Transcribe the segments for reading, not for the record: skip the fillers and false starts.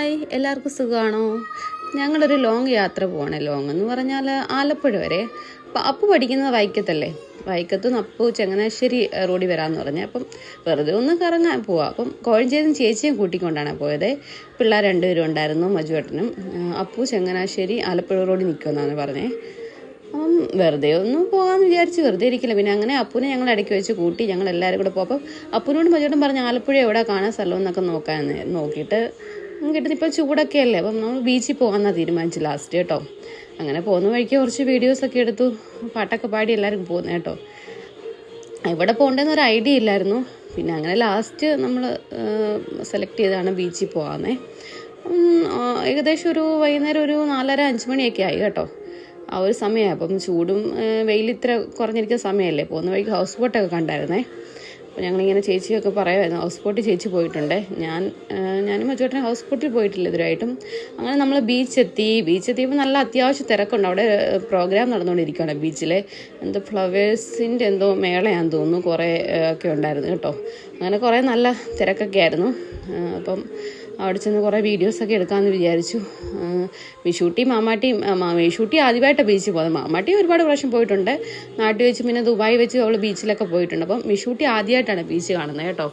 Hi, എല്ലാവർക്കും സുഖമാണോ? ഞങ്ങളൊരു ലോങ് യാത്ര പോവാണ്. ലോങ് എന്ന് പറഞ്ഞാൽ ആലപ്പുഴ വരെ. അപ്പം അപ്പു പഠിക്കുന്നത് വൈക്കത്തല്ലേ. വൈക്കത്ത് നിന്ന് അപ്പു ചങ്ങനാശ്ശേരി റോഡിൽ വരാമെന്ന് പറഞ്ഞാൽ അപ്പം വെറുതെ ഒന്ന് കറങ്ങാൻ പോവാം. അപ്പം കോഴഞ്ചേരിയും ചേച്ചിയും കൂട്ടിക്കൊണ്ടാണ് പോയത്. പിള്ളേർ രണ്ടുപേരും ഉണ്ടായിരുന്നു, മജുവേട്ടനും. അപ്പു ചങ്ങനാശ്ശേരി ആലപ്പുഴ റോഡിൽ നിൽക്കുമെന്നാണ് പറഞ്ഞത്. അപ്പം വെറുതെ ഒന്നും പോകാമെന്ന് വിചാരിച്ച് വെറുതെ ഇരിക്കില്ല. പിന്നെ അങ്ങനെ അപ്പൂനെ ഞങ്ങൾ ഇടയ്ക്ക് വെച്ച് കൂട്ടി ഞങ്ങൾ എല്ലാവരും കൂടെ പോകും. അപ്പം അപ്പൂനോട് മജുവേട്ടൻ പറഞ്ഞ് ആലപ്പുഴ എവിടെ കാണാൻ സ്ഥലമെന്നൊക്കെ നോക്കാമെന്ന് നോക്കിയിട്ട് കിട്ടുന്ന ഇപ്പോൾ ചൂടൊക്കെ അല്ലേ. അപ്പം നമ്മൾ ബീച്ചിൽ പോകാമെന്നാണ് തീരുമാനിച്ചു ലാസ്റ്റ് കേട്ടോ. അങ്ങനെ പോകുന്ന വഴിക്ക് കുറച്ച് വീഡിയോസൊക്കെ എടുത്തു, പാട്ടൊക്കെ പാടി എല്ലാവരും പോകുന്നത് കേട്ടോ. എവിടെ പോകേണ്ടതെന്ന് ഒരു ഐഡിയ ഇല്ലായിരുന്നു. പിന്നെ അങ്ങനെ ലാസ്റ്റ് നമ്മൾ സെലക്ട് ചെയ്താണ് ബീച്ചിൽ പോകാമെന്നേ. ഏകദേശം ഒരു വൈകുന്നേരം ഒരു 4:30-5 മണിയൊക്കെ ആയി കേട്ടോ. ആ ഒരു സമയമായി. അപ്പം ചൂടും വെയിലിത്ര കുറഞ്ഞിരിക്കുന്ന സമയമല്ലേ. പോകുന്ന വഴിക്ക് ഹൗസ് ബോട്ടൊക്കെ കണ്ടായിരുന്നേ. അപ്പോൾ ഞങ്ങളിങ്ങനെ ചേച്ചിയൊക്കെ പറയുമായിരുന്നു, ഹൗസ് ബോട്ടിൽ ചേച്ചി പോയിട്ടുണ്ട്. ഞാനും മജുവേട്ടനും ഹൗസ് ബോട്ടിൽ പോയിട്ടില്ല ഇതുവരെയായിട്ടും. അങ്ങനെ നമ്മൾ ബീച്ചെത്തിയപ്പോൾ നല്ല അത്യാവശ്യം തിരക്കുണ്ട്. അവിടെ പ്രോഗ്രാം നടന്നുകൊണ്ടിരിക്കുകയാണ് ബീച്ചിൽ. എന്തോ ഫ്ലവേഴ്സിൻ്റെ എന്തോ മേളയാണെന്ന് തോന്നുന്നു. കുറേ ഒക്കെ ഉണ്ടായിരുന്നു കേട്ടോ. അങ്ങനെ കുറേ നല്ല തിരക്കൊക്കെ ആയിരുന്നു. അപ്പം അവിടെ ചെന്ന് കുറേ വീഡിയോസൊക്കെ എടുക്കാമെന്ന് വിചാരിച്ചു. വിഷൂട്ടി വിഷൂട്ടി ആദ്യമായിട്ടാണ് ബീച്ചിൽ പോകുന്നത്. മാമാട്ടി ഒരുപാട് പ്രാവശ്യം പോയിട്ടുണ്ട്. നാട്ടിൽ വെച്ച് പിന്നെ ദുബായി വെച്ച് അവൾ ബീച്ചിലൊക്കെ പോയിട്ടുണ്ട്. അപ്പം വിഷൂട്ടി ആദ്യമായിട്ടാണ് ബീച്ച് കാണുന്നത് കേട്ടോ.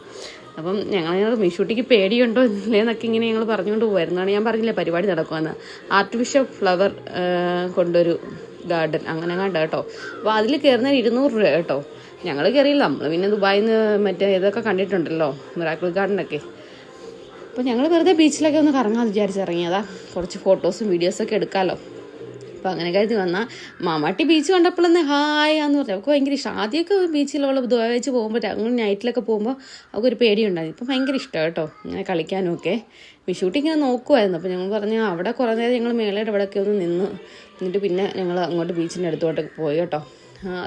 അപ്പം ഞങ്ങൾ വിഷൂട്ടിക്ക് പേടിയുണ്ടോ ഇല്ലേന്നൊക്കെ ഇങ്ങനെ ഞങ്ങൾ പറഞ്ഞുകൊണ്ട് പോയിരുന്നതാണ്. ഞാൻ പറഞ്ഞില്ലേ പരിപാടി നടക്കുമെന്ന്. ആർട്ടിഫിഷ്യൽ ഫ്ലവർ കൊണ്ടൊരു ഗാർഡൻ അങ്ങനെ കണ്ട കേട്ടോ. അപ്പോൾ അതിൽ കയറുന്നതിന് 200 രൂപ കേട്ടോ. ഞങ്ങൾ കയറിയില്ല. നമ്മൾ പിന്നെ ദുബായിൽ നിന്ന് മറ്റേ ഇതൊക്കെ കണ്ടിട്ടുണ്ടല്ലോ, മിറാക്കിൾ ഗാർഡനൊക്കെ. അപ്പോൾ ഞങ്ങൾ വെറുതെ ബീച്ചിലൊക്കെ ഒന്ന് കറങ്ങാമെന്ന് വിചാരിച്ചിറങ്ങിയതാ. കുറച്ച് ഫോട്ടോസും വീഡിയോസൊക്കെ എടുക്കാമല്ലോ. അപ്പോൾ അങ്ങനെ കരുതി വന്നാൽ മാമാട്ടി ബീച്ച് കണ്ടപ്പോഴൊന്ന് ഹായ് എന്ന് പറഞ്ഞു. അവൾക്ക് ഭയങ്കര ഇഷ്ടം. ആദ്യമൊക്കെ ബീച്ചിലുള്ള ദുബായ് വെച്ച് പോകുമ്പോൾ അങ്ങനെ നൈറ്റിലൊക്കെ പോകുമ്പോൾ അവൾക്കൊരു പേടിയുണ്ടായിരുന്നു. ഇപ്പം ഭയങ്കര ഇഷ്ടമാണ് കേട്ടോ ഇങ്ങനെ കളിക്കാനും ഒക്കെ. വിഷൂട്ടി ഇങ്ങനെ നോക്കുമായിരുന്നു. അപ്പോൾ ഞങ്ങൾ പറഞ്ഞു അവിടെ കുറേ നേരം ഞങ്ങൾ മേളയുടെ അവിടെയൊക്കെ ഒന്ന് എന്നിട്ട് പിന്നെ ഞങ്ങൾ അങ്ങോട്ട് ബീച്ചിൻ്റെ അടുത്തോട്ടൊക്കെ പോയി കേട്ടോ.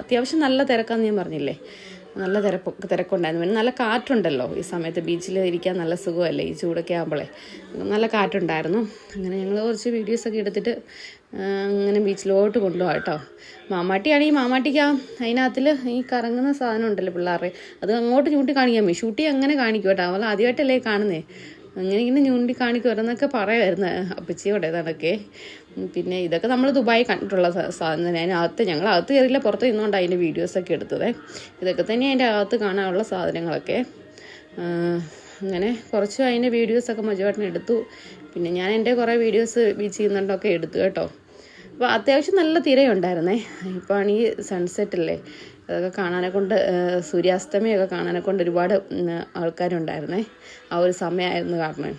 അത്യാവശ്യം നല്ല തിരക്കാന്ന് ഞാൻ പറഞ്ഞില്ലേ. നല്ല തിരക്കുണ്ടായിരുന്നു. പിന്നെ നല്ല കാറ്റുണ്ടല്ലോ ഈ സമയത്ത്. ബീച്ചിൽ ഇരിക്കാൻ നല്ല സുഖമല്ലേ ഈ ചൂടൊക്കെ ആകുമ്പോഴേ. നല്ല കാറ്റുണ്ടായിരുന്നു. അങ്ങനെ ഞങ്ങൾ കുറച്ച് വീഡിയോസൊക്കെ എടുത്തിട്ട് അങ്ങനെ ബീച്ചിലോട്ട് കൊണ്ടുപോകാം കേട്ടോ. മാമാട്ടിക്ക് അതിനകത്തിൽ ഈ കറങ്ങുന്ന സാധനം ഉണ്ടല്ലോ പിള്ളേരുടെ, അത് അങ്ങോട്ട് ചൂണ്ടി കാണിക്കാൻ ഷൂട്ടി അങ്ങനെ കാണിക്കും കേട്ടോ. അവൾ ആദ്യമായിട്ടല്ലേ കാണുന്നേ. ഇങ്ങനെ ചൂണ്ടി കാണിക്കുമെന്നൊക്കെ പറയുമായിരുന്നു അപ്പച്ചിയോടെ ഇതൊക്കെ. പിന്നെ ഇതൊക്കെ നമ്മൾ ദുബായി കണ്ടിട്ടുള്ള സാധനം തന്നെ. അതിനകത്ത് ഞങ്ങൾ അകത്ത് കയറിയില്ല, പുറത്ത് നിന്നുകൊണ്ട് അതിൻ്റെ വീഡിയോസൊക്കെ എടുത്തത്. ഇതൊക്കെ തന്നെ അതിൻ്റെ അകത്ത് കാണാനുള്ള സാധനങ്ങളൊക്കെ. അങ്ങനെ കുറച്ച് അതിൻ്റെ വീഡിയോസൊക്കെ മജുവേട്ടൻ എടുത്തു. പിന്നെ ഞാൻ എൻ്റെ കുറേ വീഡിയോസ് ബീച്ച് ചെയ്യുന്നുണ്ടൊക്കെ എടുത്തു കേട്ടോ. അപ്പോൾ അത്യാവശ്യം നല്ല തിരയുണ്ടായിരുന്നേ. ഇപ്പോൾ ആണ് ഈ സൺസെറ്റല്ലേ, അതൊക്കെ കാണാനെ കൊണ്ട്, സൂര്യാസ്തമയമൊക്കെ കാണാനെ കൊണ്ട് ഒരുപാട് ആൾക്കാരുണ്ടായിരുന്നേ. ആ ഒരു സമയമായിരുന്നു കാരണം.